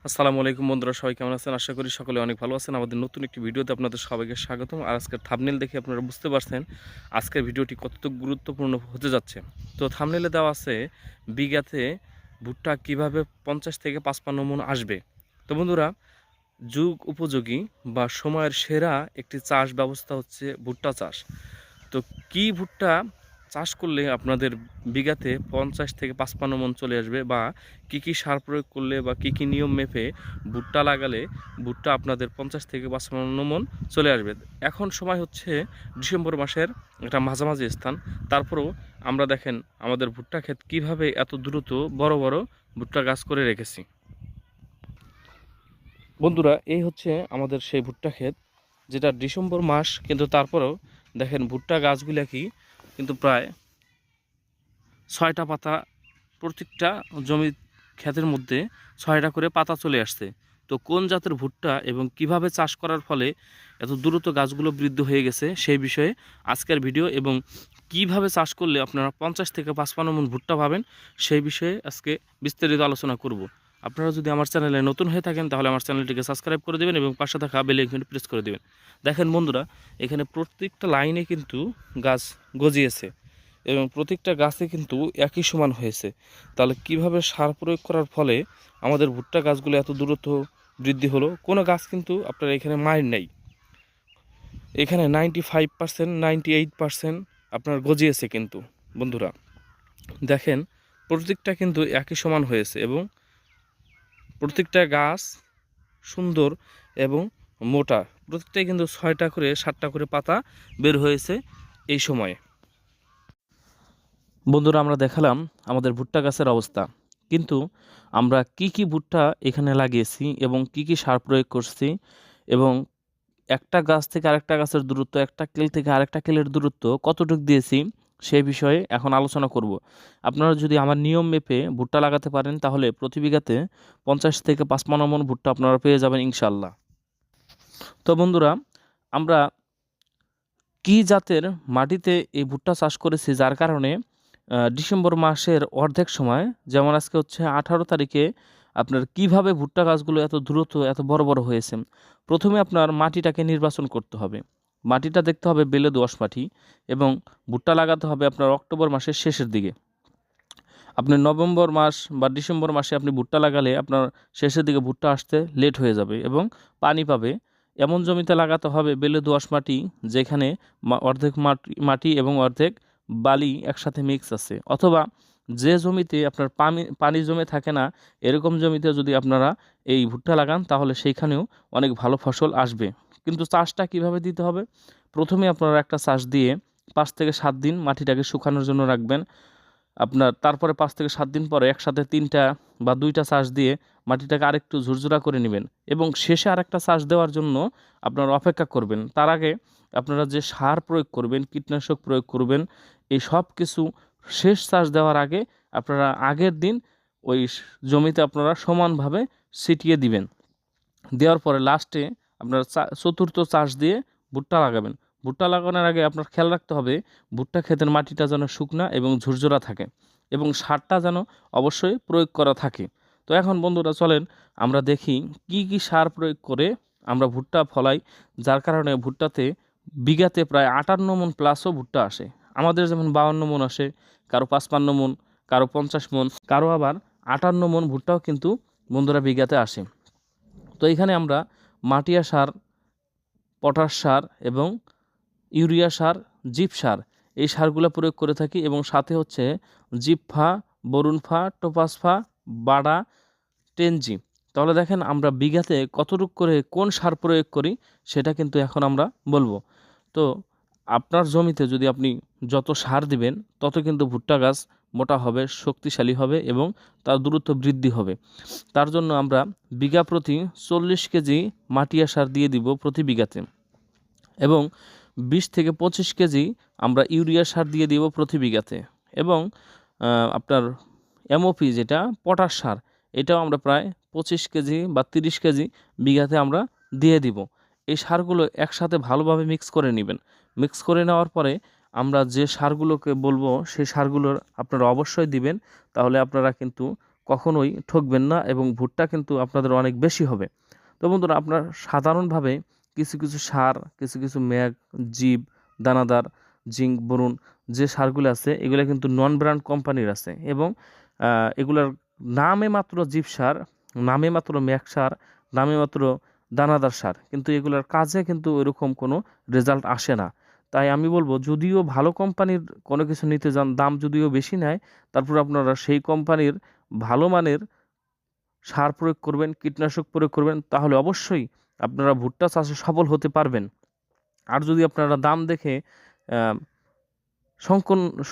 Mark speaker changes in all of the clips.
Speaker 1: আসসালামু আলাইকুম বন্ধুরা, সবাই কেমন আছেন? আশা করি সকলে অনেক ভালো আছেন। আমাদের নতুন একটি ভিডিওতে আপনাদের সবাইকে স্বাগতম। আর আজকের থাম্বনেল দেখে আপনারা বুঝতে পারছেন আজকের ভিডিওটি কতটুকু গুরুত্বপূর্ণ হতে যাচ্ছে। তো থাম্বনেলে দেওয়া আছে বিঘাতে ভুট্টা কিভাবে 50 থেকে 55 মণ আসবে। তো বন্ধুরা, যুগ উপযোগী বা সময়ের সেরা একটি চাষ ব্যবস্থা হচ্ছে ভুট্টা চাষ। তো কি ভুট্টা চাষ করলে আপনাদের বিঘাতে 50 থেকে 55 মণ চলে আসবে, বা কি সার প্রয়োগ করলে বা কি নিয়ম মেপে ভুট্টা লাগালে ভুট্টা আপনাদের 50 থেকে 55 মণ চলে আসবে। এখন সময় হচ্ছে ডিসেম্বর মাসের একটা মাঝামাঝি স্থান। তারপরেও আমরা দেখেন আমাদের ভুট্টা ক্ষেত কিভাবে এত দ্রুত বড় বড় ভুট্টা গাছ করে রেখেছি। বন্ধুরা, এই হচ্ছে আমাদের সেই ভুট্টা ক্ষেত, যেটা ডিসেম্বর মাস, কিন্তু তারপরেও দেখেন ভুট্টা গাছগুলা কিন্তু প্রায় 6টা পাতা, প্রত্যেকটা জমি ক্ষেতের মধ্যে 6টা করে পাতা চলে আসছে। তো কোন জাতের ভুট্টা এবং কিভাবে চাষ করার ফলে এত দ্রুত গাছগুলো বৃদ্ধি হয়ে গেছে সেই বিষয়ে আজকের ভিডিও, এবং কিভাবে চাষ করলে আপনারা 50 থেকে 55 মণ ভুট্টা পাবেন সেই বিষয়ে আজকে বিস্তারিত আলোচনা করব। আপনারা যদি আমার চ্যানেলে নতুন হয়ে থাকেন তাহলে আমার চ্যানেলটিকে সাবস্ক্রাইব করে দেবেন এবং পাশে থাকা বেল আইকনটি প্রেস করে দেবেন। দেখেন বন্ধুরা, এখানে প্রত্যেকটা লাইনে কিন্তু গাছ গজিয়েছে এবং প্রত্যেকটা গাছে কিন্তু একই সমান হয়েছে। তাহলে কিভাবে সার প্রয়োগ করার ফলে আমাদের ভুট্টা গাছগুলো এত দ্রুত বৃদ্ধি হলো? কোনো গাছ কিন্তু আপনার এখানে মার নেই, এখানে 95%, 98% আপনার গজিয়েছে। কিন্তু বন্ধুরা দেখেন, প্রত্যেকটা কিন্তু একই সমান হয়েছে এবং প্রত্যেকটা গাছ সুন্দর এবং মোটা। প্রত্যেকটাই কিন্তু 6টা করে 7টা করে পাতা বের হয়েছে এই সময়ে। বন্ধুরা, আমরা দেখালাম আমাদের ভুট্টা গাছের অবস্থা, কিন্তু আমরা কি ভুট্টা এখানে লাগিয়েছি এবং কি সার প্রয়োগ করছি, এবং একটা গাছ থেকে আরেকটা গাছের দূরত্ব, একটা কেল থেকে আরেকটা কেলের দূরত্ব কতটুকু দিয়েছি সেই বিষয়ে এখন আলোচনা করব। আপনারা যদি আমার নিয়ম মেপে ভুট্টা লাগাতে পারেন তাহলে প্রতি বিঘাতে 50 থেকে 55 মণ ভুট্টা আপনারা পেয়ে যাবেন ইনশাল্লাহ। তো বন্ধুরা, আমরা কি জাতের মাটিতে এই ভুট্টা চাষ করেছি যার কারণে ডিসেম্বর মাসের অর্ধেক সময়, যেমন আজকে হচ্ছে 18 তারিখে, আপনার কিভাবে ভুট্টা গাছগুলো এত দ্রুত এত বড় বড় হয়েছে। প্রথমে আপনার মাটিটাকে নির্বাচন করতে হবে। মাটিটা দেখতে হবে বেলে দোআঁশ মাটি, এবং ভুট্টা লাগাতে হবে আপনার অক্টোবর মাসের শেষের দিকে। আপনি নভেম্বর মাস বা ডিসেম্বর মাসে আপনি ভুট্টা লাগালে আপনার শেষের দিকে ভুট্টা আসতে লেট হয়ে যাবে এবং পানি পাবে। এমন জমিতে লাগাতে হবে বেলে দোআঁশ মাটি, যেখানে অর্ধেক মাটি এবং অর্ধেক বালি একসাথে মিক্স আছে, অথবা যে জমিতে আপনার পানি জমে থাকে না এরকম জমিতে যদি আপনারা এই ভুট্টা লাগান তাহলে সেইখানেও অনেক ভালো ফসল আসবে। কিন্তু চাষটা কিভাবে দিতে হবে? প্রথমে আপনারা একটা চাষ দিয়ে 5 থেকে 7 দিন মাটিটাকে শুকানোর জন্য রাখবেন। আপনার তারপরে 5 থেকে 7 দিন পরে একসাথে 3টা বা 2টা চাষ দিয়ে মাটিটাকে আরেকটু ঝুরঝুরা করে নেবেন, এবং শেষে আরেকটা চাষ দেওয়ার জন্য আপনারা অপেক্ষা করবেন। তার আগে আপনারা যে সার প্রয়োগ করবেন, কীটনাশক প্রয়োগ করবেন, এই সব কিছু শেষ চাষ দেওয়ার আগে আপনারা আগের দিন ওই জমিতে আপনারা সমানভাবে ছিটিয়ে দিবেন। দেওয়ার পরে লাস্টে আপনারা চতুর্থ চাষ দিয়ে ভুট্টা লাগাবেন। ভুট্টা লাগানোর আগে আপনার খেয়াল রাখতে হবে ভুট্টা ক্ষেতের মাটিটা যেন শুকনা এবং ঝুরঝুরা থাকে, এবং সারটা যেন অবশ্যই প্রয়োগ করা থাকে। তো এখন বন্ধুরা চলেন আমরা দেখি কি সার প্রয়োগ করে আমরা ভুট্টা ফলাই, যার কারণে ভুট্টাতে বিঘাতে প্রায় 58 মণ প্লাসও ভুট্টা আসে। আমাদের যেমন 52 মণ আসে, কারো 55 মণ, কারো 50 মণ, কারো আবার 58 মণ ভুট্টাও কিন্তু বন্ধুরা বিঘাতে আসে। তো এখানে আমরা মাটিয়া সার, পটাশ সার এবং ইউরিয়া সার, জিপ সার, এই সারগুলো প্রয়োগ করে থাকি, এবং সাথে হচ্ছে জিপফা, বরুণফা, টোপাসফা, বাডা, টেনজি। তাহলে দেখেন আমরা বিঘাতে কতটুকু করে কোন সার প্রয়োগ করি সেটা কিন্তু এখন আমরা বলবো। তো আপনার জমিতে যদি আপনি যত সার দিবেন তত কিন্তু ভুট্টা গাছ মোটা হবে, শক্তিশালী হবে এবং তার দ্রুত বৃদ্ধি হবে। তার জন্য আমরা বিঘা প্রতি 40 কেজি মাটিয়া সার দিয়ে দিব প্রতি বিঘাতে, এবং 20 থেকে 25 কেজি আমরা ইউরিয়া সার দিয়ে দিব প্রতি বিঘাতে, এবং আপনার এমওপি যেটা পটাশ সার, এটাও আমরা প্রায় 25 কেজি বা 30 কেজি বিঘাতে আমরা দিয়ে দিব। এই সারগুলো একসাথে ভালোভাবে মিক্স করে নেবেন। মিক্স করে নেওয়ার পরে আমরা যে সারগুলোকে বলবো সেই সারগুলোর আপনারা অবশ্যই দিবেন, তাহলে আপনারা কিন্তু কখনোই ঠকবেন না এবং ভুট্টা কিন্তু আপনাদের অনেক বেশি হবে। তো বন্ধুরা, আপনার সাধারণভাবে কিছু কিছু সার, কিছু কিছু ম্যাগ, জিপ, দানাদার, জিঙ্ক, বোরন যে সারগুলো আছে এগুলো কিন্তু নন ব্র্যান্ড কোম্পানির আছে এবং এগুলার নামে মাত্র জিপ সার, নামে মাত্র ম্যাগ সার, নামে মাত্র দানাদার সার, কিন্তু এগুলার কাজে কিন্তু ওইরকম কোনো রেজাল্ট আসে না। তাই আমি বলবো, যদিও ভালো কোম্পানির কোনো কিছু নিতে যান, দাম যদিও বেশি নেয়, তারপর আপনারা সেই কোম্পানির ভালো মানের সার প্রয়োগ করবেন, কীটনাশক প্রয়োগ করবেন, তাহলে অবশ্যই আপনারা ভুট্টা চাষে সফল হতে পারবেন। আর যদি আপনারা দাম দেখে আহ,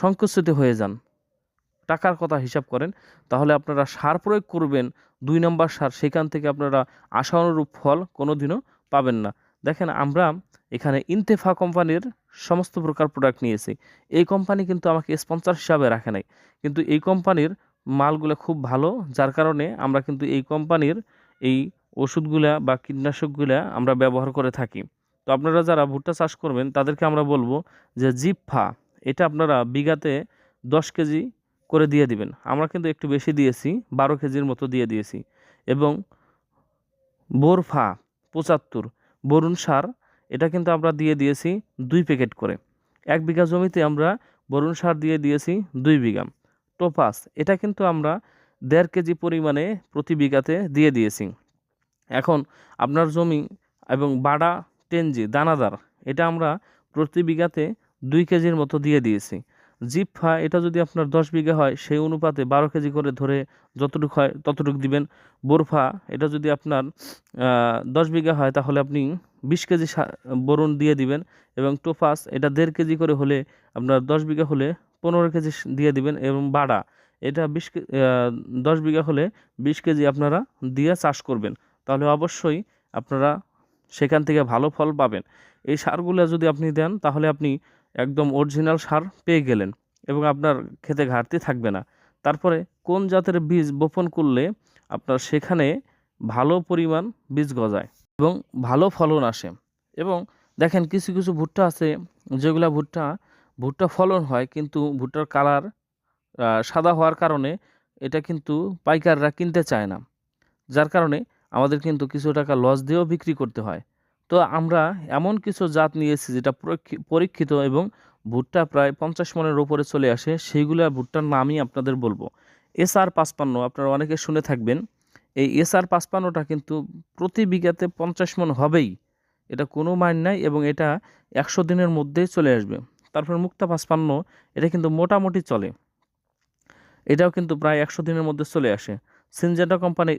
Speaker 1: সংকুচিত হয়ে যান, টাকার কথা হিসাব করেন, তাহলে আপনারা সার প্রয়োগ করবেন 2 নম্বর সার, সেখান থেকে আপনারা আশানুরূপ ফল কোনোদিনও পাবেন না। দেখেন, আমরা এখানে ইন্তেফা কোম্পানির সমস্ত প্রকার প্রোডাক্ট নিয়েছি। এই কোম্পানি কিন্তু আমাকে স্পন্সর হিসাবে রাখে নাই, কিন্তু এই কোম্পানির মালগুলো খুব ভালো, যার কারণে আমরা কিন্তু এই কোম্পানির এই ওষুধগুলা বা কীটনাশকগুলা আমরা ব্যবহার করে থাকি। তো আপনারা যারা ভুট্টা চাষ করবেন তাদেরকে আমরা বলবো যে জিপফা, এটা আপনারা বিঘাতে 10 কেজি করে দিয়ে দিবেন। আমরা কিন্তু একটু বেশি দিয়েছি, 12 কেজির মতো দিয়ে দিয়েছি। এবং বোরফা 75 বরুণ সার, এটা কিন্তু আমরা দিয়ে দিয়েছি 2 প্যাকেট করে। 1 বিঘা জমিতে আমরা বরুণ সার দিয়ে দিয়েছি 2 বিঘা। টোপাস, এটা কিন্তু আমরা 1.5 কেজি পরিমাণে প্রতি বিঘাতে দিয়ে দিয়েছি। এখন আপনার জমি এবং বাডা 10G দানাদার, এটা আমরা প্রতি বিঘাতে 2 কেজির মতো দিয়ে দিয়েছি। জিপফা, এটা যদি আপনার 10 বিঘা হয় সেই অনুপাতে 12 কেজি করে ধরে যতটুকু হয় ততটুকু দিবেন। বোরফা, এটা যদি আপনার 10 বিঘা হয় তাহলে আপনি 20 কেজি বোরন দিয়ে দিবেন। এবং টোপাস, এটা 1.5 কেজি করে হলে আপনার 10 বিঘা হলে 15 কেজি দিয়ে দিবেন। এবং বাডা, এটা 10 বিঘা হলে 20 কেজি আপনারা দিয়ে চাষ করবেন, তাহলে অবশ্যই আপনারা সেখান থেকে ভালো ফল পাবেন। এই সারগুলো যদি আপনি দেন তাহলে আপনি একদম অরিজিনাল সার পেয়ে গেলেন এবং আপনার খেতে ঘাটতি থাকবে না। তারপরে কোন জাতের বীজ বপন করলে আপনার সেখানে ভালো পরিমাণ বীজ গজায় এবং ভালো ফলন আসে। এবং দেখেন, কিছু কিছু ভুট্টা আছে যেগুলা ভুট্টা ফলন হয়, কিন্তু ভুট্টার কালার সাদা হওয়ার কারণে এটা কিন্তু পাইকাররা কিনতে চায় না, যার কারণে আমাদের কিন্তু কিছু টাকা লস দিয়েও বিক্রি করতে হয়। তো আমরা এমন কিছু জাত নিয়েছি যেটা পরীক্ষিত এবং ভুট্টা প্রায় 50 মনের ওপরে চলে আসে, সেইগুলা ভুট্টার নামই আপনাদের বলবো। SR55, আপনারা অনেকে শুনে থাকবেন। এই SR55টা কিন্তু প্রতি বিঘাতে 50 মন হবেই, এটা কোনো মান নাই এবং এটা 100 দিনের মধ্যেই চলে আসবে। তারপর মুক্তা 55, এটা কিন্তু মোটামুটি চলে, এটাও কিন্তু প্রায় 100 দিনের মধ্যে চলে আসে। সিনজেন্টা কোম্পানির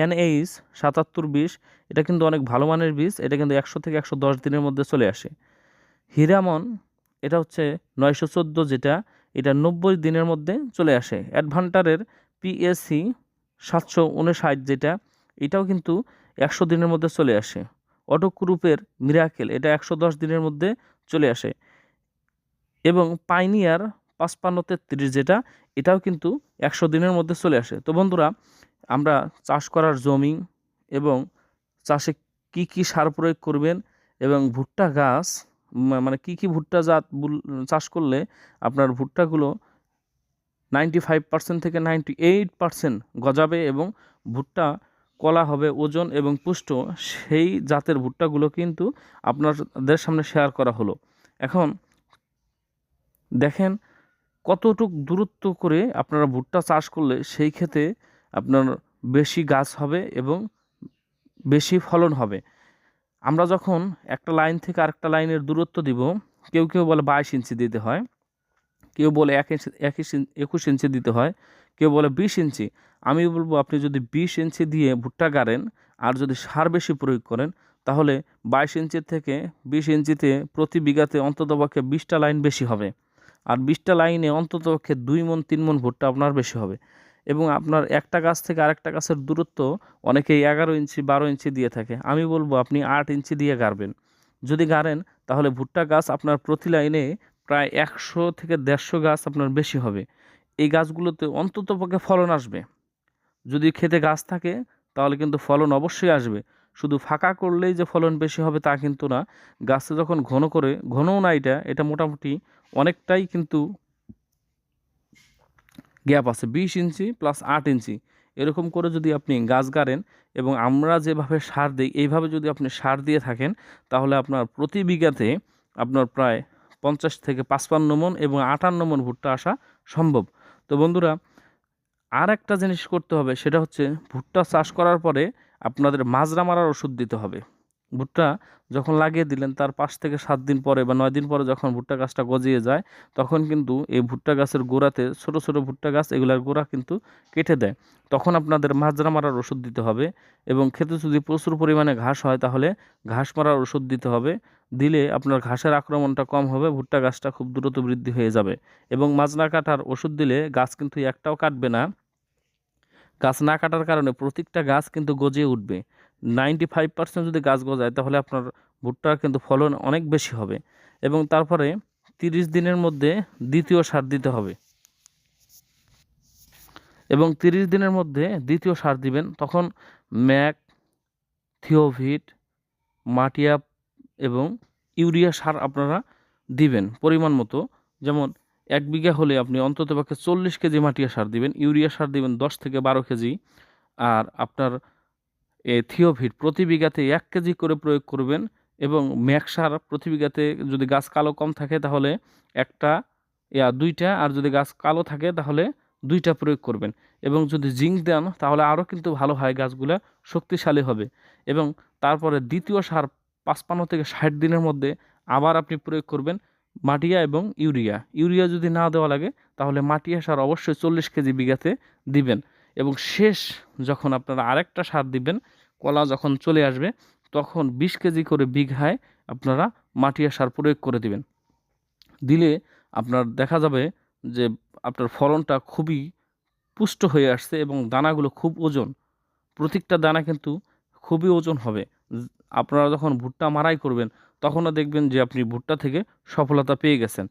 Speaker 1: NH 7720, এটা কিন্তু অনেক ভালো মানের বীজ, এটা কিন্তু 100 থেকে 110 দিনের মধ্যে চলে আসে। হীরামন, এটা হচ্ছে 914, যেটা এটা 90 দিনের মধ্যে চলে আসে। অ্যাডভান্টারের PSC 759, যেটা এটাও কিন্তু 100 দিনের মধ্যে চলে আসে। অটোক্রুপের মিরাকেল, এটা 110 দিনের মধ্যে চলে আসে। এবং পাইনিয়ার 5533, যেটা এটাও কিন্তু 100 দিনের মধ্যে চলে আসে। তো বন্ধুরা, আমরা চাষ করার জমি এবং চাষে কি কি সার প্রয়োগ করবেন এবং ভুট্টা গাছ মানে কি কি ভুট্টা জাত চাষ করলে আপনার ভুট্টাগুলো 95% থেকে 98% গজাবে এবং ভুট্টা কলা হবে, ওজন এবং পুষ্ট, সেই জাতের ভুট্টাগুলো কিন্তু আপনাদের সামনে শেয়ার করা হলো। এখন দেখেন, কতটুক দূরত্ব করে আপনারা ভুট্টা চাষ করলে সেই ক্ষেত্রে আপনার বেশি গাছ হবে এবং বেশি ফলন হবে। আমরা যখন একটা লাইন থেকে আরেকটা লাইনের দূরত্ব দিব, কেউ কেউ বলে 22 ইঞ্চি দিতে হয়, কেউ বলে 21 ইঞ্চি দিতে হয়, কেউ বলে 20 ইঞ্চি। আমি বলবো, আপনি যদি 20 ইঞ্চি দিয়ে ভুট্টা গাড়েন আর যদি সার বেশি প্রয়োগ করেন, তাহলে 22 ইঞ্চির থেকে 20 ইঞ্চিতে প্রতি বিঘাতে অন্ততপক্ষে 20টা লাইন বেশি হবে। আর 20টা লাইনে অন্ততপক্ষে 2 মণ 3 মণ ভুট্টা আপনার বেশি হবে। এবং আপনার একটা গাছ থেকে আরেকটা গাছের দূরত্ব অনেকেই 11 ইঞ্চি 12 ইঞ্চি দিয়ে থাকে, আমি বলবো আপনি 8 ইঞ্চি দিয়ে গাড়বেন। যদি গাড়েন তাহলে ভুট্টা গাছ আপনার প্রতি লাইনে প্রায় 100 থেকে 150 গাছ আপনার বেশি হবে। এই গাছগুলোতে অন্ততপক্ষে ফলন আসবে। যদি খেতে গাছ থাকে তাহলে কিন্তু ফলন অবশ্যই আসবে। শুধু ফাঁকা করলেই যে ফলন বেশি হবে তা কিন্তু না। গাছে যখন ঘন করে, ঘনও না, এটা মোটামুটি অনেকটাই কিন্তু গ্যাপ আছে 20 ইঞ্চি প্লাস 8 ইঞ্চি, এরকম করে যদি আপনি গাছ গাড়েন এবং আমরা যেভাবে সার দিই এইভাবে যদি আপনি সার দিয়ে থাকেন, তাহলে আপনার প্রতি বিঘাতে আপনার প্রায় 50 থেকে 55 মণ এবং 58 মণ ভুট্টা আসা সম্ভব। তো বন্ধুরা, আর একটা জিনিস করতে হবে, সেটা হচ্ছে ভুট্টা চাষ করার পরে আপনাদের মাজরা মারার ওষুধ দিতে হবে। ভুট্টা যখন লাগিয়ে দিলেন তার 5 থেকে 7 দিন পরে বা 9 দিন পরে যখন ভুট্টা গাছটা গজিয়ে যায়, তখন কিন্তু এই ভুট্টা গাছের গোড়াতে ছোট ছোট ভুট্টা গাছ এগুলার গোড়া কিন্তু কেটে দেয়। তখন আপনাদের মাজরা মারার ওষুধ দিতে হবে এবং খেতে যদি প্রচুর পরিমাণে ঘাস হয় তাহলে ঘাস মারার ওষুধ দিতে হবে। দিলে আপনার ঘাসের আক্রমণটা কম হবে, ভুট্টা গাছটা খুব দ্রুত বৃদ্ধি হয়ে যাবে। এবং মাজরা কাটার ওষুধ দিলে গাছ কিন্তু একটাও কাটবে না। গাছ না কাটার কারণে প্রত্যেকটা গাছ কিন্তু গজিয়ে উঠবে। 95% যদি গাছ গজায় তাহলে আপনার ভুট্টার কিন্তু ফলন অনেক বেশি হবে। এবং তারপরে 30 দিনের মধ্যে দ্বিতীয় সার দিতে হবে এবং 30 দিনের মধ্যে দ্বিতীয় সার দিবেন। তখন ম্যাক, থিওভিট, মাটিয়াপ এবং ইউরিয়া সার আপনারা দিবেন পরিমাণ মতো। যেমন 1 বিঘা হলে আপনি অন্ততপক্ষে 40 কেজি মাটিয়া সার দিবেন, ইউরিয়া সার দিবেন 10 থেকে 12 কেজি। আর আপনার থিওভিট প্রতি বিঘাতে 1 কেজি করে প্রয়োগ করবেন এবং ম্যাক সার প্রতি বিঘাতে, যদি গাছ কালো কম থাকে তাহলে একটা 2টা, আর যদি গাছ কালো থাকে তাহলে 2টা প্রয়োগ করবেন। এবং যদি জিঙ্ক দেন তাহলে আরও কিন্তু ভালো হয়, গাছগুলা শক্তিশালী হবে। এবং তারপরে দ্বিতীয় সার 55 থেকে 60 দিনের মধ্যে আবার আপনি প্রয়োগ করবেন মাটিয়া এবং ইউরিয়া। ইউরিয়া যদি না দেওয়া লাগে তাহলে মাটিয়া সার অবশ্যই 40 কেজি বিঘাতে দিবেন। এবং শেষ যখন আপনারা আরেকটা সার দিবেন, কলা যখন চলে আসবে, তখন 20 কেজি করে বিঘায় আপনারা মাটিয়া সার প্রয়োগ করে দিবেন। দিলে আপনার দেখা যাবে যে আপনার ফলনটা খুবই পুষ্ট হয়ে আসছে এবং দানাগুলো খুব ওজন, প্রত্যেকটা দানা কিন্তু খুবই ওজন হবে। আপনারা যখন ভুট্টা মাড়াই করবেন তখনও দেখবেন যে আপনি ভুট্টা থেকে সফলতা পেয়ে গেছেন।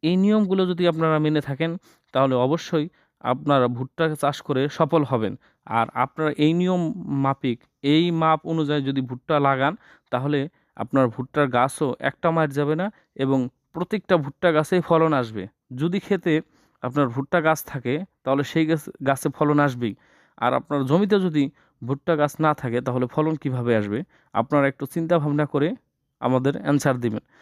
Speaker 1: এই নিয়মগুলো যদি আপনারা মেনে থাকেন তাহলে অবশ্যই আপনারা ভুট্টা চাষ করে সফল হবেন। আর আপনারা এই নিয়ম মাফিক, এই মাপ অনুযায়ী যদি ভুট্টা লাগান তাহলে আপনার ভুট্টার গাছও একটা মার যাবে না এবং প্রত্যেকটা ভুট্টা গাছেই ফলন আসবে। যদি খেতে আপনার ভুট্টা গাছ থাকে তাহলে সেই গাছে ফলন আসবেই। আর আপনার জমিতে যদি ভুট্টা গাছ না থাকে তাহলে ফলন কিভাবে আসবে? আপনারা একটু চিন্তা ভাবনা করে আমাদের অ্যান্সার দিবেন।